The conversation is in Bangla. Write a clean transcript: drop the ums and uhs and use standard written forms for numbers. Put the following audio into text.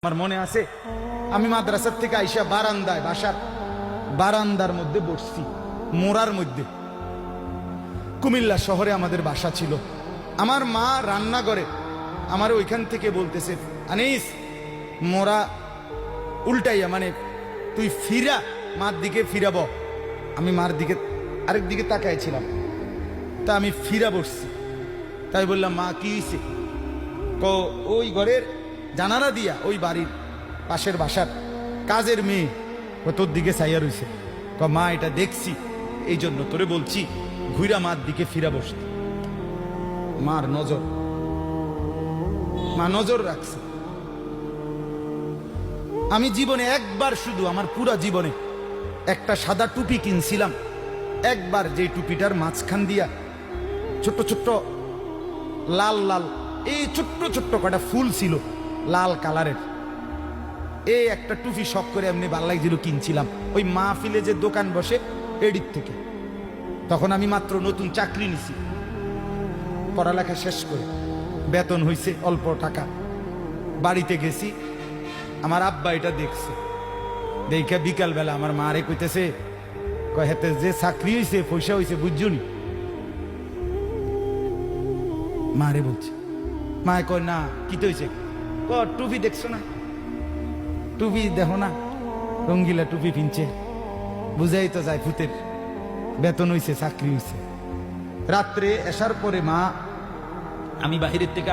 আমার মনে আছে আমি মাদ্রাসার থেকে আইসা বারান্দায় বাসার বারান্দার মধ্যে বসছি, মোড়ার মধ্যে। কুমিল্লা শহরে আমাদের বাসা ছিল। আমার মা রান্না করে আমার ওইখান থেকে বলতেছে, আনিস মোড়া উল্টাইয়া, মানে তুই ফিরা, মার দিকে ফিরাব। আমি মার দিকে আরেক দিকে তাকাইছিলাম, তা আমি ফিরা বসছি। তাই বললাম, মা কি হয়েছে? ওই ঘরের জানালা দিয়া ওই বাড়ির পাশের বাসার কাজের মেয়ে ও তোর দিকে চাইয়া রইছে। মা এটা দেখছি, এই জন্য তোরে বলছি ঘুরা মার দিকে ফিরা বসতে। মার নজর, মা নজর রাখছে। আমি জীবনে একবার, শুধু আমার পুরা জীবনে একটা সাদা টুপি কিনছিলাম একবার, যে টুপিটার মাঝখান দিয়া ছোট্ট ছোট্ট লাল লাল এই ছোট্ট ছোট্ট কটা ফুল ছিল লাল কালারের। এই একটা টুপি শখ করে এমনি ভাল লাগছিল, কিনছিলাম ওই মাহফিলে যে দোকান বসে এডিট থেকে। তখন আমি মাত্র নতুন চাকরি নিছি, পড়ালেখা শেষ করে বেতন হইছে অল্প টাকা। বাড়িতে গেছি, আমার আব্বা এটা দেখছে। দেখে বিকালবেলা আমার মারে কইতেছে, হেতে যে চাকরি হয়েছে পয়সা হয়েছে বুঝছনি? মারে বলছে। মায়ে কয়, না কি তো হয়েছে? টুপি দেখছো না? টুপি দেখো না, রঙ্গিলা টুপি পিনছে, বুঝাই তো যায় ভূতের বেতন হইছে, চাকরি হইছে। রাত্রে আসার পরে মা, আমি বাহিরের থেকে